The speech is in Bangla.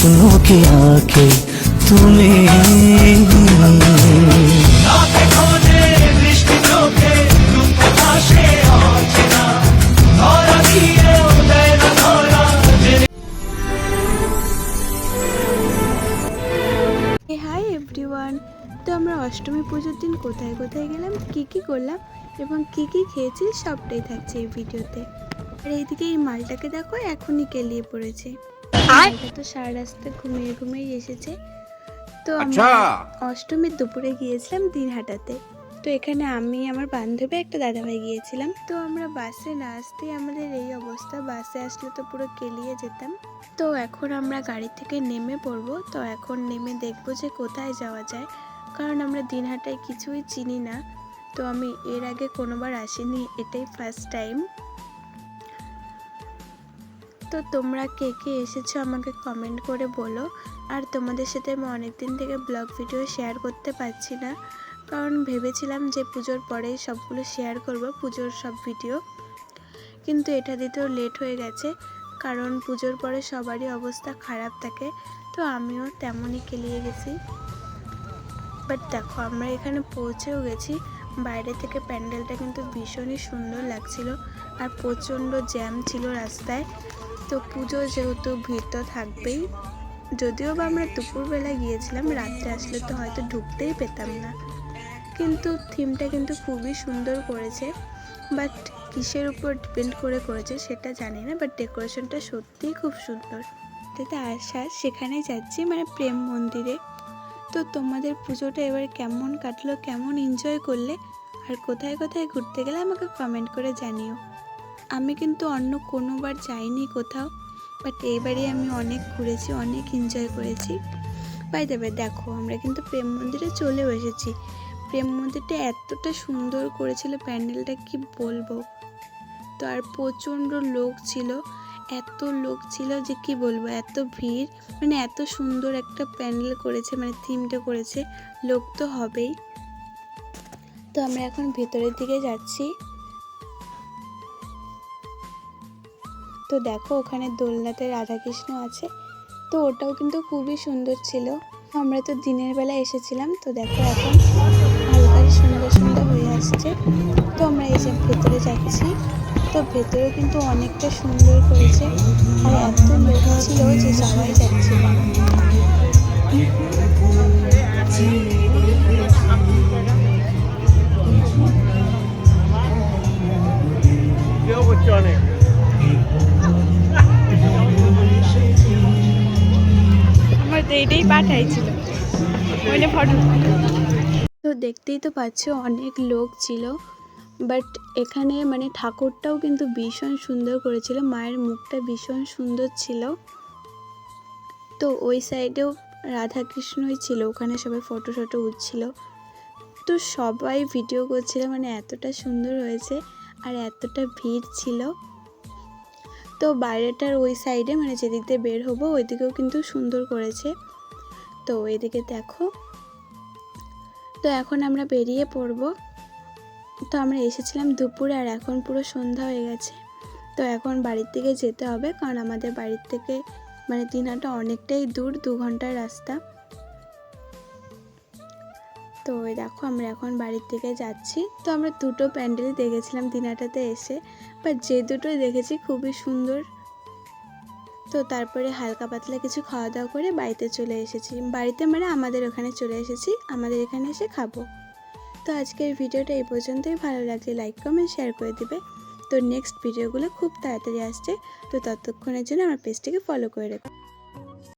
सपनों की आंखें तुम्हें। হাই এভরিওয়ান, তো আমরা অষ্টমী পুজোর দিন কোথায় কোথায় গেলাম, কি কি করলাম এবং কি কি খেয়েছি সবটাই থাকছে এই ভিডিওতে। আর এইদিকে এই মালটাকে দেখো, এখনই কেলিয়ে পড়েছে। মালটা তো সারা রাস্তা ঘুমিয়ে ঘুমিয়ে এসেছে। তো আমরা অষ্টমীর দুপুরে গিয়েছিলাম দিনহাটাতে। তো এখানে আমি, আমার বান্ধবী, একটা দাদাভাই গিয়েছিলাম। তো আমরা বাসে না আসতেই আমাদের এই অবস্থা, বাসে আসলে তো পুরো কেলিয়ে যেতাম। তো এখন আমরা গাড়ি থেকে নেমে পড়বো। তো এখন নেমে দেখবো যে কোথায় যাওয়া যায়, কারণ আমরা দিনহাটায় কিছুই চিনি না। তো আমি এর আগে কোনোবার আসিনি, এটাই ফার্স্ট টাইম। তো তোমরা কে কে এসেছো আমাকে কমেন্ট করে বলো। আর তোমাদের সাথে আমি অনেক দিন থেকে ব্লগ ভিডিও শেয়ার করতে পারছি না, কারণ ভেবেছিলাম যে পুজোর পরেই সবগুলো শেয়ার করব, পুজোর সব ভিডিও। কিন্তু এটা দিতেও লেট হয়ে গেছে, কারণ পুজোর পরে সবারই অবস্থা খারাপ থাকে। তো আমিও তেমনই কেলিয়ে গেছি। বাট দেখো, আমরা এখানে পৌঁছেও গেছি। বাইরে থেকে প্যান্ডেলটা কিন্তু ভীষণই সুন্দর লাগছিল, আর প্রচণ্ড জ্যাম ছিল রাস্তায়। তো পুজো যেহেতু ভিড় তো থাকবেই, যদিও বা আমরা দুপুরবেলা গিয়েছিলাম, রাত্রে আসলে তো হয়তো ঢুকতেই পেতাম না। কিন্তু থিমটা কিন্তু খুবই সুন্দর করেছে, বাট কিসের উপর ডিপেন্ড করে করেছে সেটা জানি না, বাট ডেকোরেশনটা সত্যিই খুব সুন্দর। যেটা আসা সেখানেই যাচ্ছি, মানে প্রেম মন্দিরে। তো তোমাদের পুজোটা এবার কেমন কাটলো, কেমন এনজয় করলে, আর কোথায় কোথায় ঘুরতে গেলে আমাকে কমেন্ট করে জানিও। আমি কিন্তু অন্য কোনোবার যাইনি কোথাও, বাট এইবারই আমি অনেক ঘুরেছি, অনেক এনজয় করেছি। বাই দ্য ওয়ে, দেখো আমরা কিন্তু প্রেম মন্দিরে চলেও এসেছি। প্রেম মন্দিরটা এতটা সুন্দর করেছিল প্যান্ডেলটা, কি বলবো। তো আর প্রচণ্ড লোক ছিল, এত লোক ছিল যে কি বলবো, এত ভিড়, মানে এত সুন্দর একটা প্যান্ডেল করেছে, মানে থিমটা করেছে, লোক তো হবেই। তো আমরা এখন ভেতরের দিকে যাচ্ছি। তো দেখো, ওখানে দোলনাতে রাধাকৃষ্ণ আছে, তো ওটাও কিন্তু খুবই সুন্দর ছিল। আমরা তো দিনের বেলা এসেছিলাম। তো দেখো এখন হালকা সন্ধ্যা সন্ধ্যা হয়ে আসছে। তো আমরা এই যে ভেতরে যাচ্ছি। তো ভেতরে কিন্তু অনেকটা সুন্দর করেছে, আর এত লোক ছিল যে যাওয়াই যাচ্ছিল না। আমার তো এটাই পাঠাইছিল ফটো। তো দেখতেই তো পাচ্ছ অনেক লোক ছিল, বাট এখানে মানে ঠাকুরটাও কিন্তু ভীষণ সুন্দর করেছিল, মায়ের মুখটা ভীষণ সুন্দর ছিল। তো ওই সাইডেও রাধাকৃষ্ণই ছিল, ওখানে সবাই ফটো টটো উঠছিল। তো সবাই ভিডিও করছিল, মানে এতটা সুন্দর হয়েছে আর এতটা ভিড় ছিল। তো বাইরেটার ওই সাইডে, মানে যেদিক দিয়ে বের হবো ওইদিকেও কিন্তু সুন্দর করেছে। তো এদিকে দেখো। তো এখন আমরা বেরিয়ে পড়বো। তো আমরা এসেছিলাম দুপুরে, আর এখন পুরো সন্ধ্যা হয়ে গেছে। তো এখন বাড়ির দিকে যেতে হবে, কারণ আমাদের বাড়ির থেকে মানে দিনহাটা অনেকটাই দূর, 2 ঘন্টার রাস্তা। তো ওই দেখো, আমরা এখন বাড়ির দিকে যাচ্ছি। তো আমরা দুটো প্যান্ডেল দেখেছিলাম দিনহাটাতে এসে, বাট যে দুটোই দেখেছি খুবই সুন্দর। তো তারপরে হালকা পাতলা কিছু খাওয়া দাওয়া করে বাড়িতে চলে এসেছি। বাড়িতে মানে আমাদের ওখানে চলে এসেছি, আমাদের এখানে এসে খাবো। তো আজকের ভিডিওটা এই পর্যন্তই। ভালো লাগলে লাইক কমেন্ট শেয়ার করে দিবে। তো নেক্সট ভিডিওগুলো খুব তাড়াতাড়ি আসছে, তো ততক্ষণের জন্য আমার পেজটিকে ফলো করে রাখো।